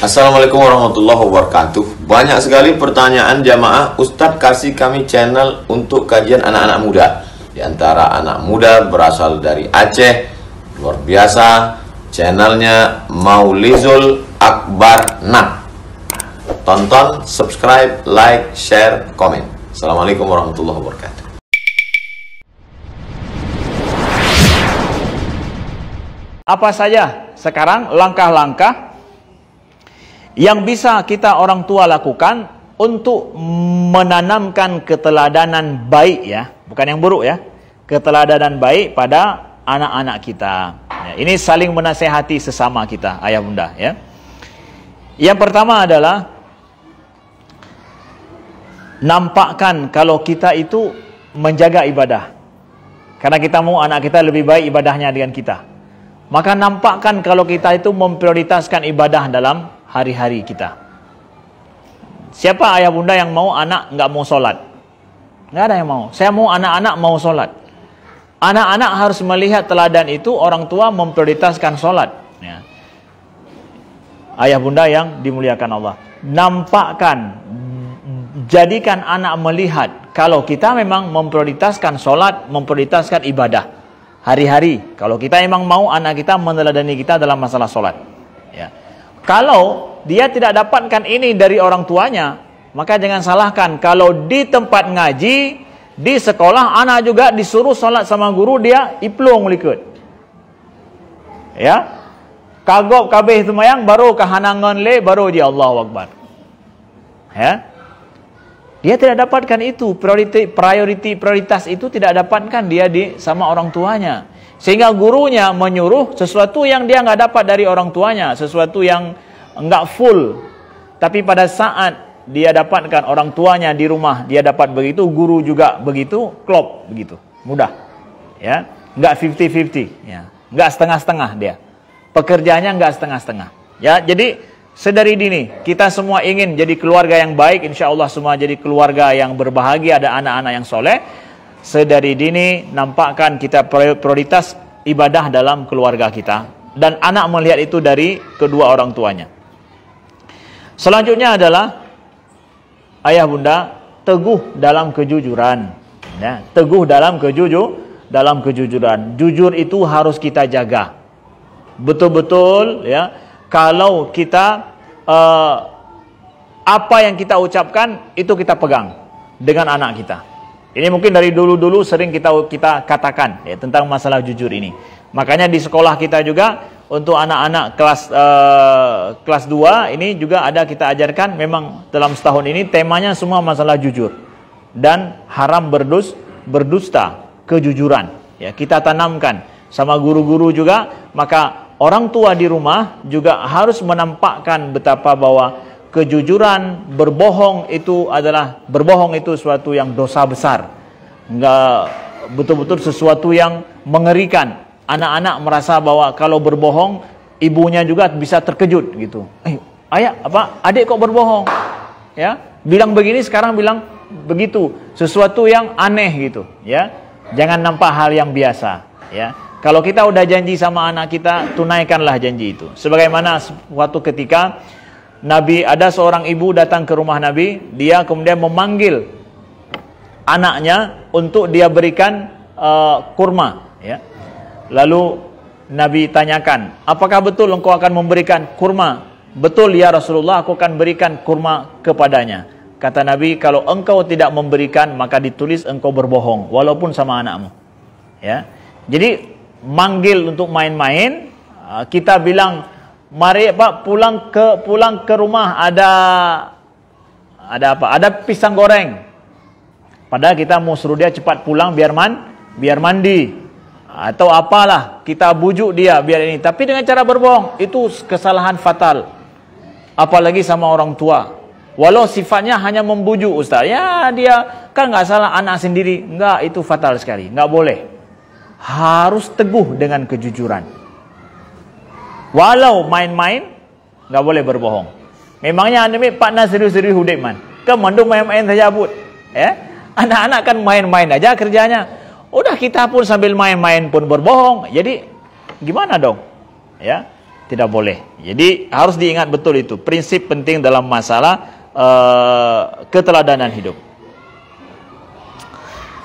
Assalamualaikum warahmatullahi wabarakatuh. Banyak sekali pertanyaan jamaah, Ustadz kasih kami channel untuk kajian anak-anak muda. Di antara anak muda berasal dari Aceh, luar biasa, channelnya Maulizul Akbar Nak. Tonton, subscribe, like, share, komen. Assalamualaikum warahmatullahi wabarakatuh. Apa saja sekarang langkah-langkah yang bisa kita orang tua lakukan untuk menanamkan keteladanan baik, ya, bukan yang buruk, ya, keteladanan baik pada anak-anak kita. Ya, ini saling menasehati sesama kita, ayah bunda, ya. Yang pertama adalah nampakkan kalau kita itu menjaga ibadah, karena kita mau anak kita lebih baik ibadahnya dengan kita. Maka nampakkan kalau kita itu memprioritaskan ibadah dalam hari-hari kita. Siapa ayah bunda yang mau anak nggak mau sholat? Nggak ada yang mau. Saya mau anak-anak mau sholat. Anak-anak harus melihat teladan itu, orang tua memprioritaskan sholat, ya. Ayah bunda yang dimuliakan Allah, nampakkan, jadikan anak melihat kalau kita memang memprioritaskan sholat, memprioritaskan ibadah hari-hari. Kalau kita memang mau anak kita meneladani kita dalam masalah sholat, ya. Kalau dia tidak dapatkan ini dari orang tuanya, maka jangan salahkan kalau di tempat ngaji, di sekolah, anak juga disuruh sholat sama guru, dia iplong likut, ya, kagok kabeh semayang baru kahanangan le baru dia Allahu Akbar, ya. Dia tidak dapatkan itu, prioritas itu tidak dapatkan dia sama orang tuanya. Sehingga gurunya menyuruh sesuatu yang dia nggak dapat dari orang tuanya, sesuatu yang nggak full. Tapi pada saat dia dapatkan orang tuanya di rumah, dia dapat begitu, guru juga begitu, klop begitu, mudah, ya, nggak 50-50, ya, nggak setengah-setengah dia. Pekerjaannya nggak setengah-setengah, ya. Jadi sedari dini kita semua ingin jadi keluarga yang baik, insya Allah semua jadi keluarga yang berbahagia, ada anak-anak yang soleh. Sedari dini nampakkan kita prioritas ibadah dalam keluarga kita, dan anak melihat itu dari kedua orang tuanya. Selanjutnya adalah ayah bunda teguh dalam kejujuran, ya, teguh dalam kejujuran. Jujur itu harus kita jaga betul-betul, ya. Kalau kita apa yang kita ucapkan itu kita pegang dengan anak kita. Ini mungkin dari dulu-dulu sering kita katakan, ya, tentang masalah jujur ini. Makanya di sekolah kita juga untuk anak-anak kelas 2 ini juga ada kita ajarkan, memang dalam setahun ini temanya semua masalah jujur dan haram berdusta, kejujuran, ya, kita tanamkan sama guru-guru juga. Maka orang tua di rumah juga harus menampakkan betapa bahwa kejujuran, berbohong itu suatu yang dosa besar. Enggak, betul-betul sesuatu yang mengerikan. Anak-anak merasa bahwa kalau berbohong, ibunya juga bisa terkejut gitu. Ayah, adik kok berbohong? Ya, bilang begini sekarang bilang begitu, sesuatu yang aneh gitu, ya. Jangan nampak hal yang biasa, ya. Kalau kita udah janji sama anak kita, tunaikanlah janji itu. Sebagaimana suatu ketika Nabi, ada seorang ibu datang ke rumah Nabi, dia kemudian memanggil anaknya untuk dia berikan kurma, ya. Lalu Nabi tanyakan, apakah betul engkau akan memberikan kurma? Betul ya Rasulullah, aku akan berikan kurma kepadanya. Kata Nabi, kalau engkau tidak memberikan, maka ditulis engkau berbohong, walaupun sama anakmu, ya. Jadi manggil untuk main-main, kita bilang, mari Pak pulang ke rumah, ada apa? Ada pisang goreng. Padahal kita mau suruh dia cepat pulang biar mandi atau apalah, kita bujuk dia biar ini. Tapi dengan cara berbohong itu kesalahan fatal. Apalagi sama orang tua. Walau sifatnya hanya membujuk, Ustaz. Ya, dia kan nggak salah, anak sendiri. Enggak, itu fatal sekali. Nggak boleh. Harus teguh dengan kejujuran. Walau main-main, nggak boleh berbohong. Memangnya anda Pak serius-serius hudek man. Kemandung main-main saja but. Ya, anak-anak kan main-main aja kerjanya. Udah kita pun sambil main-main pun berbohong. Jadi gimana dong? Ya, Tidak boleh. Jadi harus diingat betul itu. Prinsip penting dalam masalah keteladanan hidup.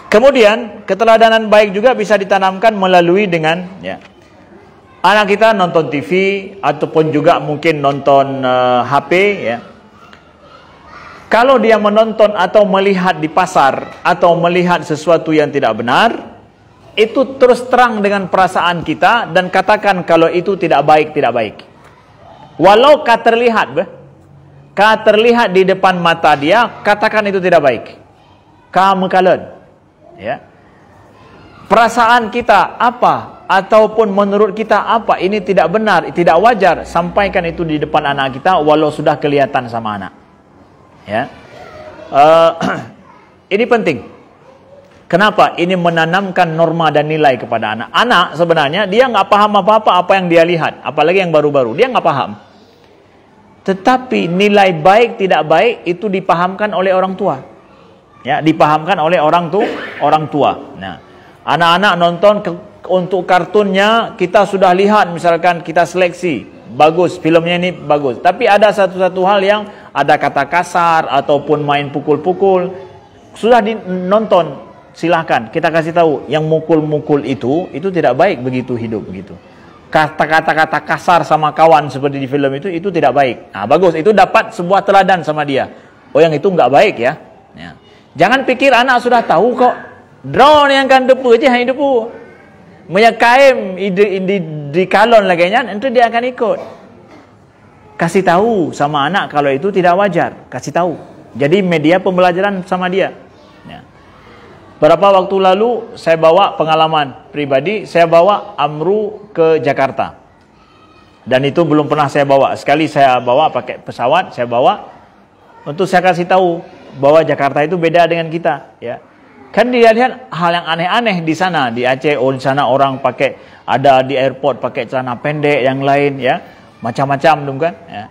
Kemudian keteladanan baik juga bisa ditanamkan melalui dengan anak kita nonton TV ataupun juga mungkin nonton HP ya. Kalau dia menonton atau melihat di pasar atau melihat sesuatu yang tidak benar, itu terus terang dengan perasaan kita dan katakan kalau itu tidak baik, tidak baik. Walau terlihat di depan mata dia, katakan itu tidak baik. Kamu kalian, ya. Perasaan kita apa ataupun menurut kita apa ini tidak benar, tidak wajar, sampaikan itu di depan anak kita walau sudah kelihatan sama anak. Ya, ini penting. Kenapa? Ini menanamkan norma dan nilai kepada anak. Anak sebenarnya dia nggak paham apa-apa yang dia lihat, apalagi yang baru-baru dia nggak paham. Tetapi nilai baik tidak baik itu dipahamkan oleh orang tua. Ya, dipahamkan oleh orang tua. Nah, anak-anak nonton untuk kartunnya kita sudah lihat, misalkan kita seleksi, bagus filmnya ini bagus. Tapi ada satu hal yang ada kata kasar ataupun main pukul-pukul, sudah dinonton, silahkan kita kasih tahu yang mukul-mukul itu tidak baik begitu hidup begitu. Kata-kata kasar sama kawan seperti di film itu tidak baik. Nah, bagus, itu dapat sebuah teladan sama dia. Oh, yang itu nggak baik ya. Jangan pikir anak sudah tahu kok. Drone yang kan depu aja yang depu. Menyakaim di kalon lagi nya, nanti dia akan ikut. Kasih tahu sama anak kalau itu tidak wajar, kasih tahu. Jadi media pembelajaran sama dia. Ya. Berapa waktu lalu saya bawa pengalaman pribadi, saya bawa Amru ke Jakarta. Dan itu belum pernah saya bawa. Sekali saya bawa pakai pesawat, saya bawa untuk saya kasih tahu bahwa Jakarta itu beda dengan kita, ya. Kan dia lihat hal yang aneh-aneh di sana, di Aceh, di sana orang pakai, ada di airport pakai celana pendek yang lain, ya. Macam-macam dong kan, ya.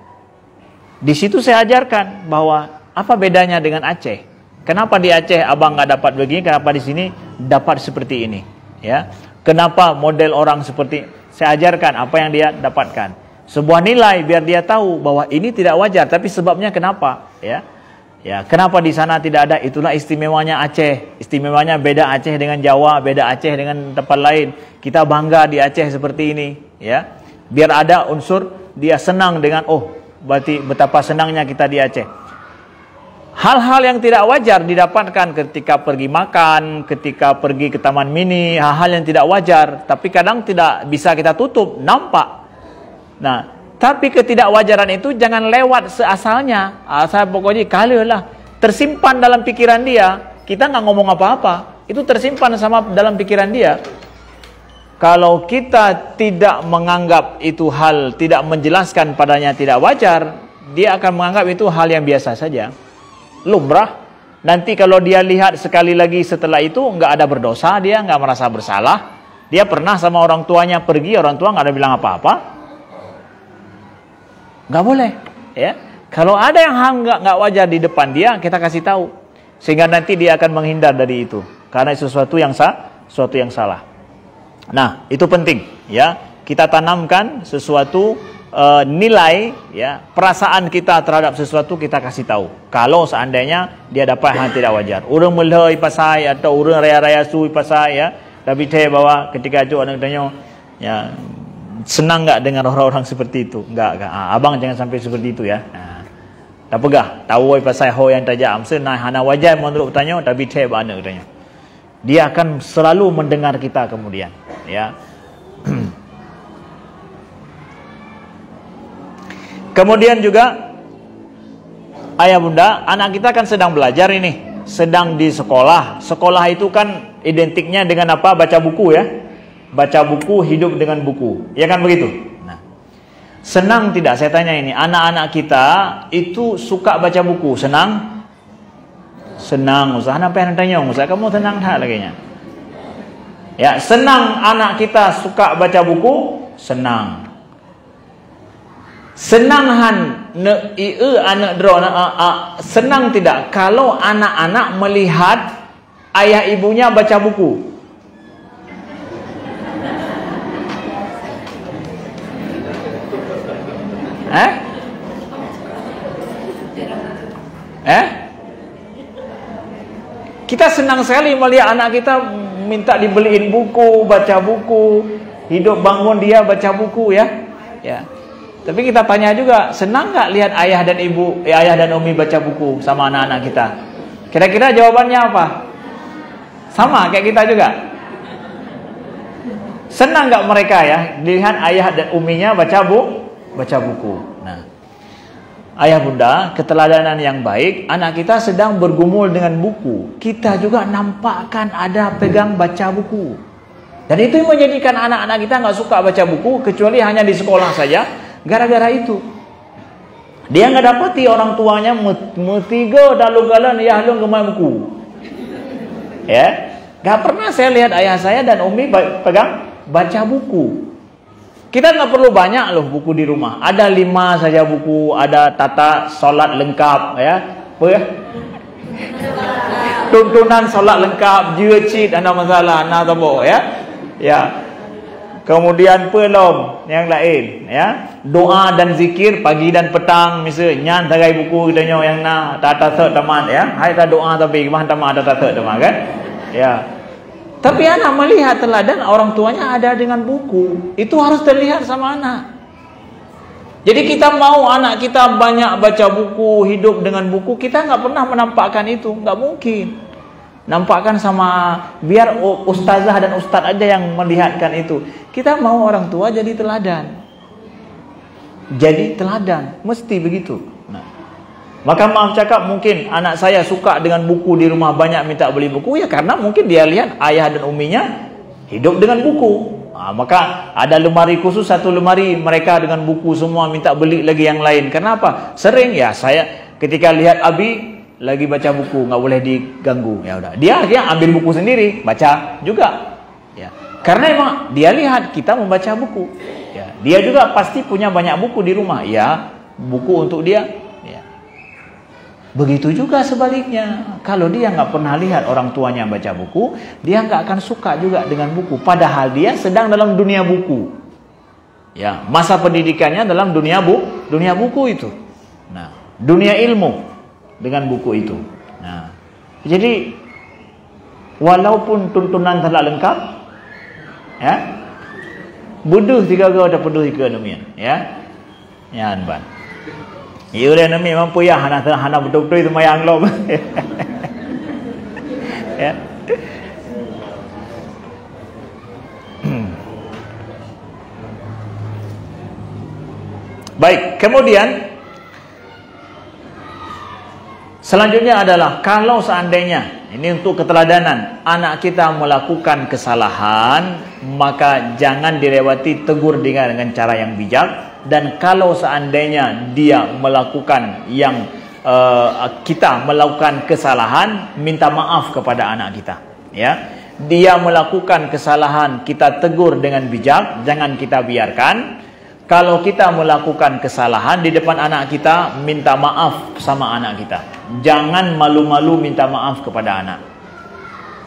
Di situ saya ajarkan bahwa apa bedanya dengan Aceh. Kenapa di Aceh abang nggak dapat begini, kenapa di sini dapat seperti ini, ya? Kenapa model orang seperti, saya ajarkan apa yang dia dapatkan. Sebuah nilai biar dia tahu bahwa ini tidak wajar, tapi sebabnya kenapa, ya? Ya, kenapa di sana tidak ada? Itulah istimewanya Aceh. Istimewanya beda Aceh dengan Jawa, beda Aceh dengan tempat lain. Kita bangga di Aceh seperti ini, ya. Biar ada unsur dia senang dengan, oh, berarti betapa senangnya kita di Aceh. Hal-hal yang tidak wajar didapatkan ketika pergi makan, ketika pergi ke taman mini, hal-hal yang tidak wajar, tapi kadang tidak bisa kita tutup, nampak. Nah, tapi ketidakwajaran itu jangan lewat seasalnya. Asal pokoknya kalilah tersimpan dalam pikiran dia. Kita nggak ngomong apa-apa, itu tersimpan sama dalam pikiran dia. Kalau kita tidak menganggap itu hal, tidak menjelaskan padanya tidak wajar, dia akan menganggap itu hal yang biasa saja, lumrah. Nanti kalau dia lihat sekali lagi setelah itu nggak ada berdosa, dia nggak merasa bersalah. Dia pernah sama orang tuanya pergi, orang tua nggak ada bilang apa-apa. Nggak boleh, ya. Kalau ada yang hal nggak wajar di depan dia, kita kasih tahu, sehingga nanti dia akan menghindar dari itu, karena sesuatu yang salah. Nah, itu penting, ya. Kita tanamkan sesuatu nilai, ya, perasaan kita terhadap sesuatu kita kasih tahu. Kalau seandainya dia dapat hal tidak wajar, urang melai pasai atau urang raya-raya sui pasai, ya, tapi teh bahwa ketika ajuk anak tanya, ya, senang nggak dengan orang-orang seperti itu? Nggak. Abang jangan sampai seperti itu, ya. Tak pegah, tahu pasai ho yang tajam, senang hana wajar menurut tanya, tapi teh anak tanya. Dia akan selalu mendengar kita kemudian, ya. Kemudian juga ayah bunda, anak kita kan sedang belajar ini, sedang di sekolah. Sekolah itu kan identiknya dengan apa? Baca buku, ya. Baca buku, hidup dengan buku, ya kan begitu. Nah, senang tidak, saya tanya ini, anak-anak kita itu suka baca buku, senang? Senang. Usaha apa yang tanya? Usaha kamu senang tak laginya? Ya, senang anak kita suka baca buku, senang. Senanghan anak drone senang tidak kalau anak-anak melihat ayah ibunya baca buku? Kita senang sekali melihat anak kita minta dibeliin buku, baca buku, hidup bangun dia baca buku ya. Tapi kita tanya juga, senang nggak lihat ayah dan ibu, ayah dan umi baca buku sama anak-anak kita? Kira-kira jawabannya apa? Sama kayak kita juga. Senang nggak mereka ya lihat ayah dan uminya baca buku? Nah, ayah bunda, keteladanan yang baik, anak kita sedang bergumul dengan buku. Kita juga nampakkan ada pegang baca buku. Dan itu yang menjadikan anak-anak kita nggak suka baca buku, kecuali hanya di sekolah saja. Gara-gara itu, dia nggak dapati orang tuanya mutiga dalu galan ya lu gemai buku. Ya, nggak pernah saya lihat ayah saya dan umi pegang baca buku. Kita nggak perlu banyak loh buku di rumah. Ada 5 saja buku, ada tata solat lengkap ya. Apa ya? Tuntunan solat lengkap, jujit, ada masalah, nah tabo ya. Ya. Kemudian pelom yang lain ya. Doa dan zikir pagi dan petang misalnya nyan tagai buku kita yang na tata taman ya. Hai ta doa tapi mah taman tata taman kan? Ya. Tapi anak melihat teladan orang tuanya ada dengan buku. Itu harus terlihat sama anak. Jadi kita mau anak kita banyak baca buku, hidup dengan buku, kita nggak pernah menampakkan itu, nggak mungkin. Nampakkan sama biar ustazah dan ustaz aja yang melihatkan itu. Kita mau orang tua jadi teladan. Jadi teladan, mesti begitu. Nah, maka maaf cakap, mungkin anak saya suka dengan buku di rumah, banyak minta beli buku ya karena mungkin dia lihat ayah dan uminya hidup dengan buku. Nah, maka ada lemari khusus, satu lemari mereka dengan buku semua, minta beli lagi yang lain. Kenapa? Sering ya saya ketika lihat Abi lagi baca buku, nggak boleh diganggu, ya udah dia ambil buku sendiri baca juga ya, karena emang dia lihat kita membaca buku ya. Dia juga pasti punya banyak buku di rumah ya, buku untuk dia ya. Begitu juga sebaliknya, kalau dia nggak pernah lihat orang tuanya baca buku, dia nggak akan suka juga dengan buku, padahal dia sedang dalam dunia buku ya. Masa pendidikannya dalam dunia buku itu. Nah, dunia ilmu dengan buku itu. Nah, jadi walaupun tuntunan telah lengkap, ya, buduh 3 go ada buduh 3 demikian, ya, yan ban. Iya dah nami mampu ya, hana betul-betul itu mayang lom. Ya. Baik, kemudian selanjutnya adalah kalau seandainya, ini untuk keteladanan, anak kita melakukan kesalahan, maka jangan dilewati, tegur dengan cara yang bijak. Dan kalau seandainya dia melakukan yang kita melakukan kesalahan, minta maaf kepada anak kita ya. Dia melakukan kesalahan, kita tegur dengan bijak, jangan kita biarkan. Kalau kita melakukan kesalahan di depan anak kita, minta maaf sama anak kita. Jangan malu-malu minta maaf kepada anak.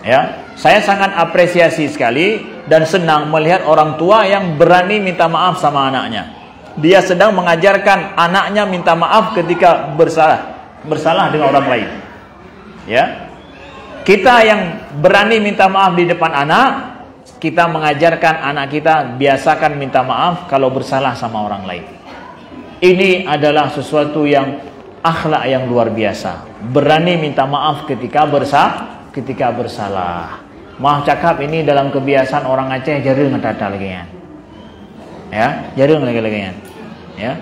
Ya, saya sangat apresiasi sekali dan senang melihat orang tua yang berani minta maaf sama anaknya. Dia sedang mengajarkan anaknya minta maaf ketika bersalah dengan orang lain. Ya. Kita yang berani minta maaf di depan anak, kita mengajarkan anak kita biasakan minta maaf kalau bersalah sama orang lain. Ini adalah sesuatu yang akhlak yang luar biasa. Berani minta maaf ketika bersalah. Maaf cakap, ini dalam kebiasaan orang Aceh jarang ngetata lagi ya, jarang lagi ya.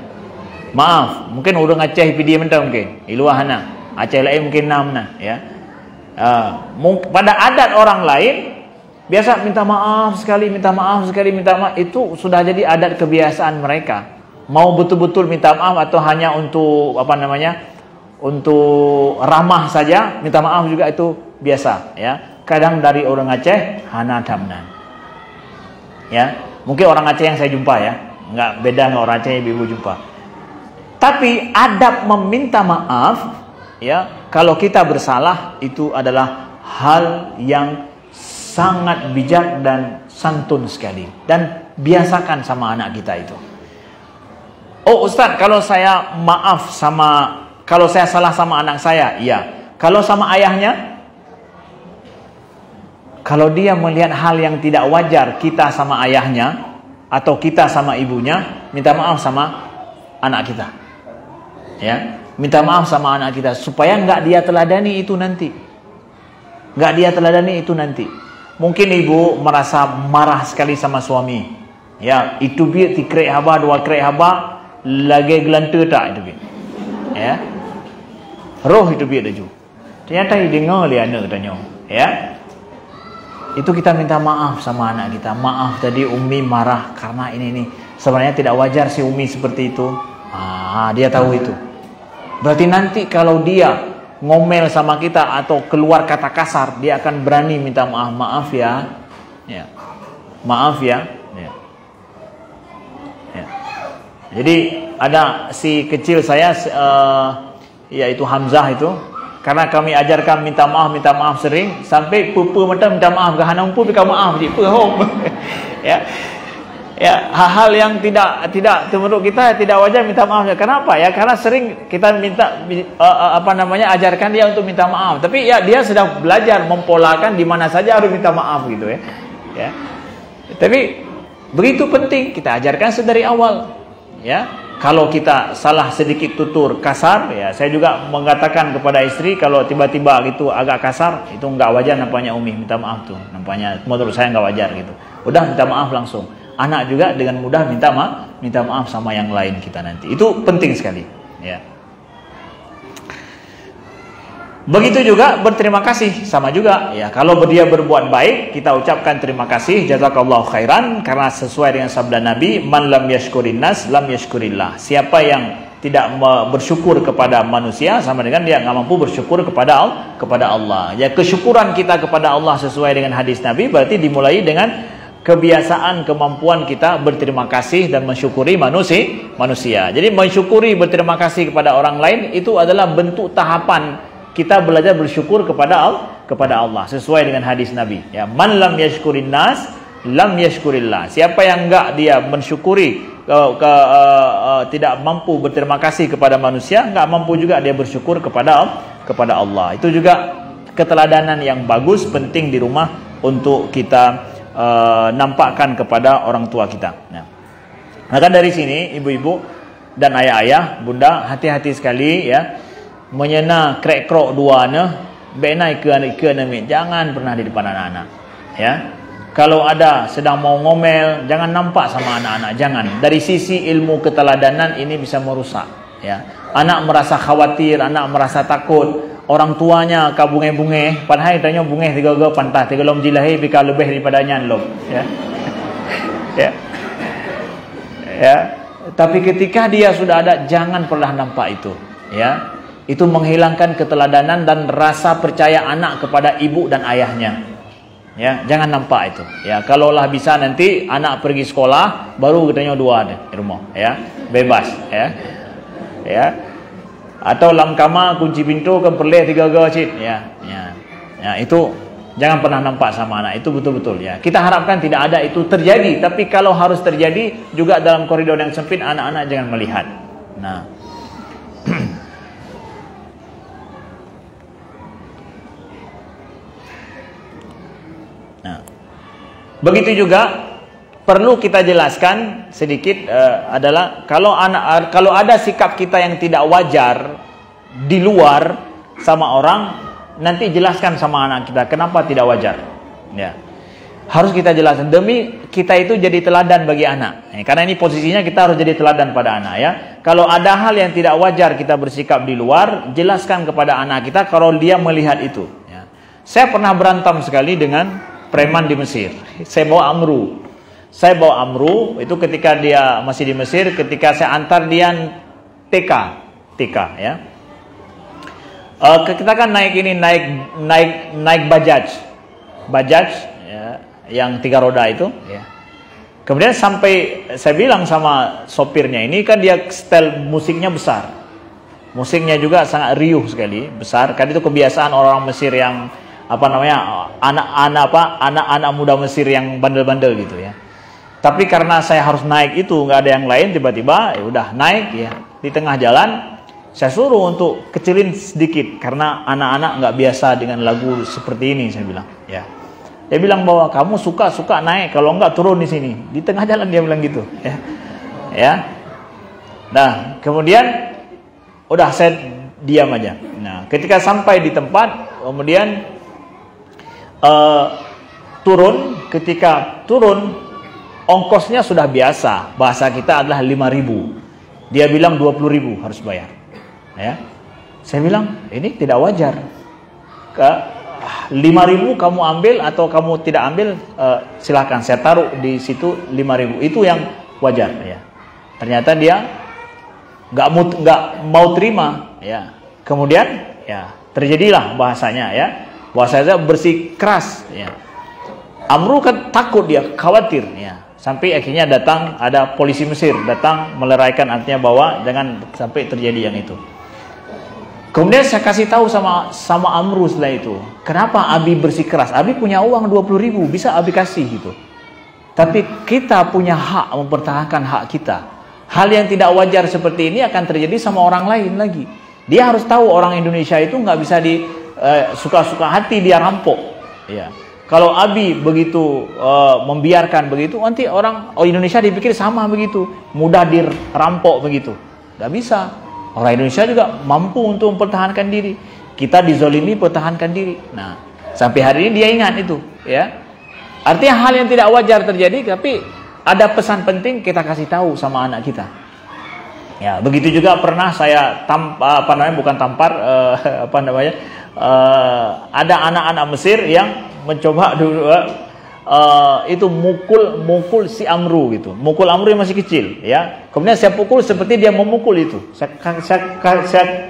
Maaf, mungkin orang Aceh pidi mentah mungkin iluahana, Aceh lain mungkin namna ya. Pada adat orang lain biasa minta maaf sekali, minta maaf, itu sudah jadi adat kebiasaan mereka. Mau betul-betul minta maaf atau hanya untuk untuk ramah saja, minta maaf juga itu biasa ya. Kadang dari orang Aceh hana damnan. Ya, mungkin orang Aceh yang saya jumpa ya, nggak beda dengan orang Aceh yang ibu jumpa. Tapi adab meminta maaf ya, kalau kita bersalah itu adalah hal yang sangat bijak dan santun sekali, dan biasakan sama anak kita itu. Oh Ustaz, kalau saya maaf sama, kalau saya salah sama anak saya, iya. Kalau sama ayahnya, kalau dia melihat hal yang tidak wajar kita sama ayahnya atau kita sama ibunya, minta maaf sama anak kita. Ya, minta maaf sama anak kita supaya nggak dia teladani itu nanti. Nggak dia teladani itu nanti. Mungkin ibu merasa marah sekali sama suami. Ya, itu biar tikrek haba dua krek haba lagi gelantar tak itu biar. Ya. Roh itu biar daju. Ternyata dia dengar dia anak tanya. Ya. Itu kita minta maaf sama anak kita. Maaf tadi Umi marah karena ini. Sebenarnya tidak wajar si Umi seperti itu. Dia tahu itu. Berarti nanti kalau dia ngomel sama kita atau keluar kata kasar, dia akan berani minta maaf. Maaf ya. Ya. Maaf ya. Ya. Ya. Jadi ada si kecil saya yaitu Hamzah itu, karena kami ajarkan minta maaf sering, sampai pupu mata minta maaf ke hanam pu bika maaf di home. Ya. Ya, hal-hal yang tidak menurut kita tidak wajar minta maaf. Kenapa? Ya, karena sering kita minta ajarkan dia untuk minta maaf. Tapi ya dia sudah belajar mempolakan di mana saja harus minta maaf gitu ya. Ya. Tapi begitu penting kita ajarkan sedari awal. Ya. Kalau kita salah sedikit tutur kasar, ya saya juga mengatakan kepada istri kalau tiba-tiba gitu agak kasar, itu enggak wajar nampaknya Umi, minta maaf tuh. Nampaknya menurut saya enggak wajar gitu. Udah minta maaf langsung. Anak juga dengan mudah minta maaf sama yang lain kita nanti. Itu penting sekali, ya. Begitu juga berterima kasih, sama juga ya. Kalau dia berbuat baik, kita ucapkan terima kasih, jazakallahu khairan, karena sesuai dengan sabda Nabi, man lam yashkurin nas lam yashkurillah. Siapa yang tidak bersyukur kepada manusia, sama dengan dia nggak mampu bersyukur kepada Allah. Ya, kesyukuran kita kepada Allah sesuai dengan hadis Nabi berarti dimulai dengan kebiasaan, kemampuan kita berterima kasih dan mensyukuri manusia. Jadi mensyukuri, berterima kasih kepada orang lain itu adalah bentuk tahapan kita belajar bersyukur kepada Allah sesuai dengan hadis Nabi. Ya, man lam yashkurin nas lam yashkurillah. Siapa yang enggak dia mensyukuri, tidak mampu berterima kasih kepada manusia, enggak mampu juga dia bersyukur kepada Allah. Itu juga keteladanan yang bagus, penting di rumah untuk kita nampakkan kepada orang tua kita. Nah, maka dari sini ibu-ibu dan ayah-ayah, bunda, hati-hati sekali ya, menyena krek-krok duana, benai ke nami, jangan pernah di depan anak-anak. Ya, kalau ada sedang mau ngomel, jangan nampak sama anak-anak, jangan. Dari sisi ilmu keteladanan ini bisa merusak. Ya, anak merasa khawatir, anak merasa takut. Orang tuanya ka bunge-bunge, padahal tanya bunge tiga pantah, tiga lom jilahi bika lebih daripada nyan lom. Ya. Ya. Ya. Tapi ketika dia sudah ada, jangan pernah nampak itu. Ya. Itu menghilangkan keteladanan dan rasa percaya anak kepada ibu dan ayahnya. Ya, jangan nampak itu. Ya, kalaulah bisa nanti anak pergi sekolah, baru katanya dua ada di rumah. Ya, bebas. Ya. Ya. Atau lam kama kunci pintu kan perleh tiga cit ya. Ya, itu jangan pernah nampak sama anak, itu betul-betul ya. Kita harapkan tidak ada itu terjadi, tapi kalau harus terjadi juga dalam koridor yang sempit, anak-anak jangan melihat. Nah. Nah. Begitu juga perlu kita jelaskan sedikit adalah kalau ada sikap kita yang tidak wajar di luar sama orang, nanti jelaskan sama anak kita kenapa tidak wajar. Ya, harus kita jelaskan demi kita itu jadi teladan bagi anak. Karena ini posisinya kita harus jadi teladan pada anak ya. Kalau ada hal yang tidak wajar kita bersikap di luar, jelaskan kepada anak kita kalau dia melihat itu. Ya. Saya pernah berantem sekali dengan preman di Mesir. Saya bawa Amru itu ketika dia masih di Mesir, ketika saya antar dia TK ya. Kita kan naik bajaj ya, yang 3 roda itu ya. Kemudian sampai saya bilang sama sopirnya, ini kan dia setel musiknya besar. Musiknya juga sangat riuh sekali, besar. Kan itu kebiasaan orang Mesir yang anak-anak muda Mesir yang bandel-bandel gitu ya. Tapi karena saya harus naik itu, nggak ada yang lain, tiba-tiba ya udah naik ya. Di tengah jalan saya suruh untuk kecilin sedikit karena anak-anak nggak biasa dengan lagu seperti ini, saya bilang. Ya. Dia bilang bahwa kamu suka naik, kalau nggak turun di sini. Di tengah jalan dia bilang gitu. Ya. Ya. Nah, kemudian udah saya diam aja. Nah, ketika sampai di tempat, kemudian turun. Ketika turun, ongkosnya sudah biasa, bahasa kita adalah 5.000. Dia bilang 20.000 harus bayar. Ya. Saya bilang, ini tidak wajar. 5.000 kamu ambil atau kamu tidak ambil, silakan saya taruh di situ 5.000. Itu yang wajar. Ya. Ternyata dia nggak mau terima. Ya. Kemudian, ya terjadilah bahasanya. Ya, bahasanya bersikeras. Ya. Amru kan takut, dia khawatir. Ya. Sampai akhirnya datang, ada polisi Mesir datang meleraikan, artinya bahwa jangan sampai terjadi yang itu. Kemudian saya kasih tahu sama Amru setelah itu, kenapa Abi bersikeras? Abi punya uang 20.000, bisa Abi kasih gitu. Tapi kita punya hak mempertahankan hak kita. Hal yang tidak wajar seperti ini akan terjadi sama orang lain lagi. Dia harus tahu orang Indonesia itu nggak bisa suka-suka hati dia rampok. Ya. Kalau Abi begitu membiarkan begitu, nanti orang Indonesia dipikir sama begitu, mudah dirampok begitu. Gak bisa. Orang Indonesia juga mampu untuk mempertahankan diri. Kita dizolimi, pertahankan diri. Nah, sampai hari ini dia ingat itu, ya. Artinya hal yang tidak wajar terjadi, tapi ada pesan penting kita kasih tahu sama anak kita. Ya, begitu juga pernah saya ada anak-anak Mesir yang mencoba dulu itu mukul si Amru gitu. Mukul Amru yang masih kecil, ya. Kemudian saya pukul seperti dia memukul itu. Saya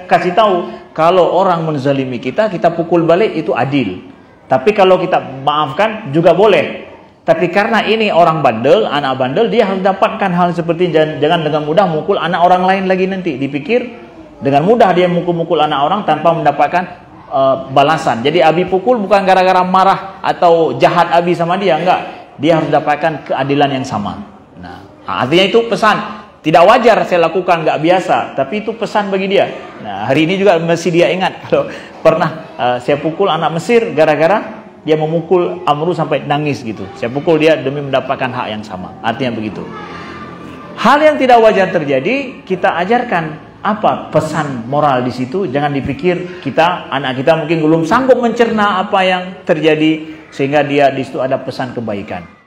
kasih tahu kalau orang menzalimi kita pukul balik itu adil. Tapi kalau kita maafkan juga boleh. Tapi karena ini orang bandel, anak bandel, dia harus dapatkan hal seperti jangan dengan mudah mukul anak orang lain lagi nanti. Dipikir dengan mudah dia mukul anak orang tanpa mendapatkan balasan. Jadi Abi pukul bukan gara-gara marah atau jahat Abi sama dia, enggak. Dia harus dapatkan keadilan yang sama. Nah, artinya itu pesan. Tidak wajar saya lakukan, enggak biasa, tapi itu pesan bagi dia. Nah, hari ini juga mesti dia ingat kalau pernah saya pukul anak Mesir gara-gara dia memukul Amru sampai nangis gitu. Saya pukul dia demi mendapatkan hak yang sama. Artinya begitu. Hal yang tidak wajar terjadi, kita ajarkan apa pesan moral di situ. Jangan dipikir anak kita mungkin belum sanggup mencerna apa yang terjadi sehingga dia di situ ada pesan kebaikan.